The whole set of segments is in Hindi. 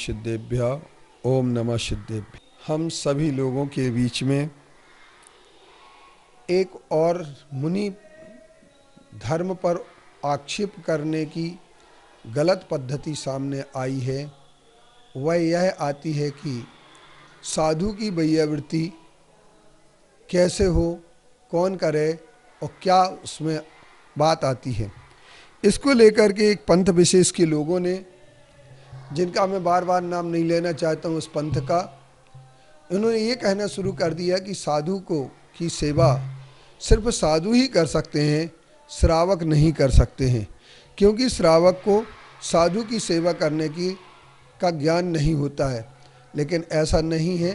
सिद्धेभ्य। ओम नमः सिद्धेभ्य। हम सभी लोगों के बीच में एक और मुनि धर्म पर आक्षेप करने की गलत पद्धति सामने आई है। वह यह आती है कि साधु की वैयावृत्ति कैसे हो, कौन करे और क्या उसमें बात आती है। इसको लेकर के एक पंथ विशेष के लोगों ने, जिनका मैं बार बार नाम नहीं लेना चाहता हूँ उस पंथ का, इन्होंने ये कहना शुरू कर दिया कि साधु को की सेवा सिर्फ साधु ही कर सकते हैं, श्रावक नहीं कर सकते हैं, क्योंकि श्रावक को साधु की सेवा करने का ज्ञान नहीं होता है। लेकिन ऐसा नहीं है।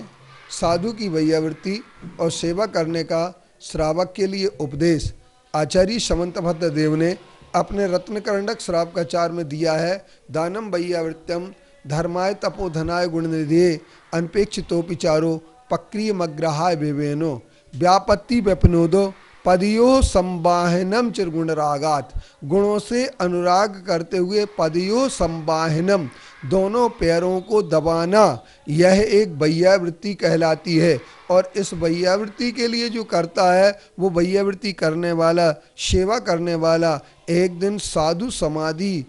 साधु की वैयावृत्ति और सेवा करने का श्रावक के लिए उपदेश आचार्य समंतभद्र देव ने अपने रत्नकरंडक श्रावकाचार में दिया है। दानम वैयावृत्यम धर्माय तपोधनाय गुणनिधे अनपेक्षितोपिचारो पक्रिय मग्रहाय विवेनो व्यापत्ति व्यपनोदो पदयो संवाहनम चिरगुण रागात। गुणों से अनुराग करते हुए पदयो संवाहनम, दोनों पैरों को दबाना, यह एक वैयावृत्ति कहलाती है। और इस वैयावृत्ति के लिए जो करता है वो वैयावृत्ति करने वाला, सेवा करने वाला, एक दिन साधु समाधि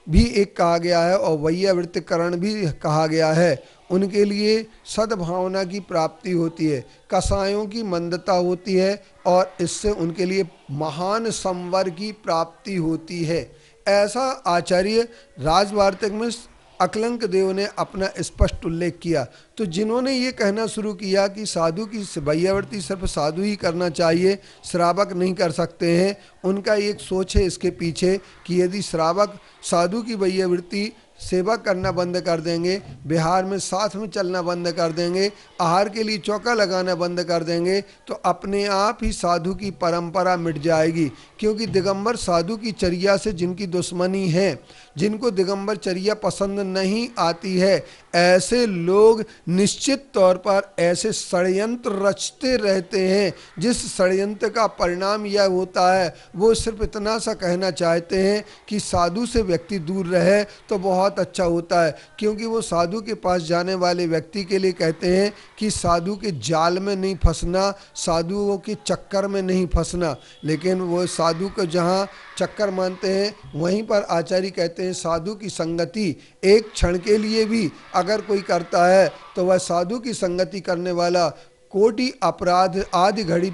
भी एक कहा गया है और वैयावृत्तिकरण भी कहा गया है। उनके लिए सद्भावना की प्राप्ति होती है, कसायों की मंदता होती है और इससे उनके लिए महान संवर की प्राप्ति होती है। ऐसा आचार्य राजवार्तिक में अकलंक देव ने अपना स्पष्ट उल्लेख किया। तो जिन्होंने ये कहना शुरू किया कि साधु की वैयावृत्ति सिर्फ साधु ही करना चाहिए, श्रावक नहीं कर सकते हैं, उनका एक सोच है इसके पीछे कि यदि श्रावक साधु की वैयावृत्ति सेवा करना बंद कर देंगे, बिहार में साथ में चलना बंद कर देंगे, आहार के लिए चौका लगाना बंद कर देंगे, तो अपने आप ही साधु की परंपरा मिट जाएगी। क्योंकि दिगंबर साधु की चर्या से जिनकी दुश्मनी है, जिनको दिगंबर चर्या पसंद नहीं आती है, ऐसे लोग निश्चित तौर पर ऐसे षड्यंत्र रचते रहते हैं, जिस षड्यंत्र का परिणाम यह होता है, वो सिर्फ इतना सा कहना चाहते हैं कि साधु से व्यक्ति दूर रहे तो बहुत अच्छा होता है। क्योंकि वो साधु के पास जाने वाले व्यक्ति के लिए कहते हैं कि साधु के जाल में नहीं फंसना, साधुओं के चक्कर में नहीं फंसना। लेकिन वो साधु को जहाँ चक्कर मानते हैं, वहीं पर आचार्य कहते हैं साधु की संगति एक क्षण के लिए भी अगर कोई करता है तो वह साधु की संगति करने वाला कोटि अपराध आदि घड़ी,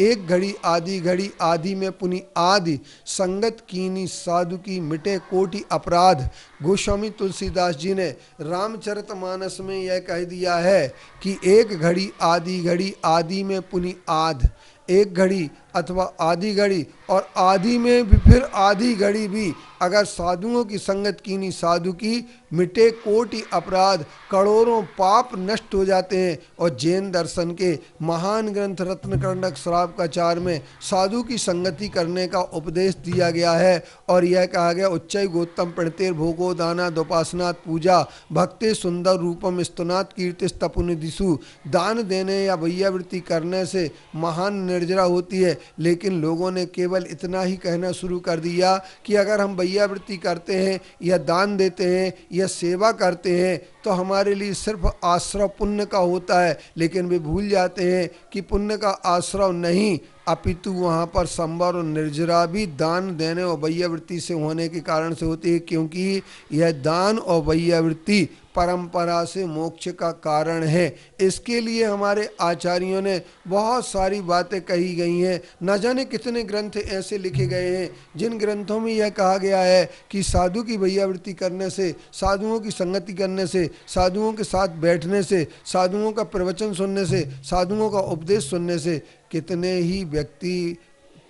एक घड़ी आदि घड़ी आदि में पुनि आदि संगत कीनी साधु की मिटे कोटि अपराध। गोस्वामी तुलसीदास जी ने रामचरितमानस में यह कह दिया है कि एक घड़ी आदि में पुनि आध, एक घड़ी अथवा आधी घड़ी और आधी में भी फिर आधी घड़ी भी अगर साधुओं की संगत कीनी साधु की मिटे कोटि अपराध, करोड़ों पाप नष्ट हो जाते हैं। और जैन दर्शन के महान ग्रंथ रत्नकरंडक श्रावकाचार में साधु की संगति करने का उपदेश दिया गया है। और यह कहा गया उच्चय गोत्तम प्रणतेर भोगो दाना दोपासनात् पूजा भक्ति सुंदर रूपम स्तुनात् कीर्तिस तपुनिधिषु। दान देने या वैयावृत्ति करने से महान निर्जरा होती है। लेकिन लोगों ने केवल इतना ही कहना शुरू कर दिया कि अगर हम वैयावृत्ति करते हैं या दान देते हैं या सेवा करते हैं तो हमारे लिए सिर्फ आश्रव पुण्य का होता है। लेकिन वे भूल जाते हैं कि पुण्य का आश्रव नहीं, अपितु वहाँ पर संवर और निर्जरा भी दान देने और वैयावृत्ति से होने के कारण से होती है। क्योंकि यह दान और वैयावृत्ति परंपरा से मोक्ष का कारण है। इसके लिए हमारे आचार्यों ने बहुत सारी बातें कही गई हैं। न जाने कितने ग्रंथ ऐसे लिखे गए हैं जिन ग्रंथों में यह कहा गया है कि साधु की वैयावृत्ति करने से, साधुओं की संगति करने से, साधुओं के साथ बैठने से, साधुओं का प्रवचन सुनने से, साधुओं का उपदेश सुनने से कितने ही व्यक्ति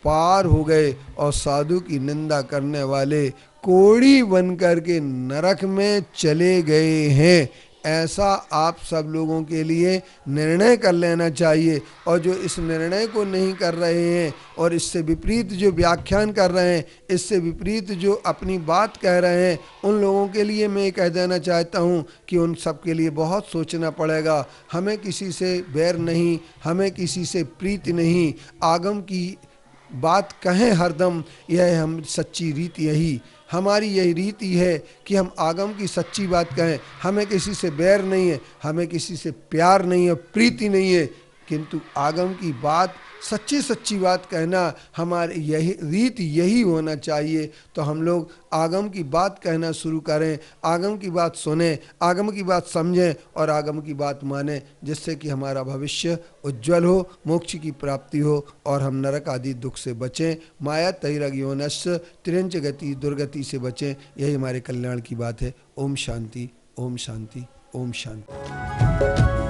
पार हो गए और साधु की निंदा करने वाले कोड़ी बनकर के नरक में चले गए हैं। ऐसा आप सब लोगों के लिए निर्णय कर लेना चाहिए। और जो इस निर्णय को नहीं कर रहे हैं और इससे विपरीत जो व्याख्यान कर रहे हैं, इससे विपरीत जो अपनी बात कह रहे हैं, उन लोगों के लिए मैं कह देना चाहता हूं कि उन सब के लिए बहुत सोचना पड़ेगा। हमें किसी से बैर नहीं, हमें किसी से प्रीति नहीं, आगम की बात कहें हरदम, यह हम सच्ची रीत यही हमारी यही रीति है कि हम आगम की सच्ची बात कहें। हमें किसी से बैर नहीं है, हमें किसी से प्यार नहीं है, प्रीति नहीं है, किंतु आगम की बात, सच्ची सच्ची बात कहना हमारी यही रीति, यही होना चाहिए। तो हम लोग आगम की बात कहना शुरू करें, आगम की बात सुने, आगम की बात समझें और आगम की बात मानें, जिससे कि हमारा भविष्य उज्जवल हो, मोक्ष की प्राप्ति हो और हम नरक आदि दुख से बचें, माया तैरग्योनस्य त्रिंच गति दुर्गति से बचें। यही हमारे कल्याण की बात है। ओम शांति, ओम शांति, ओम शांति।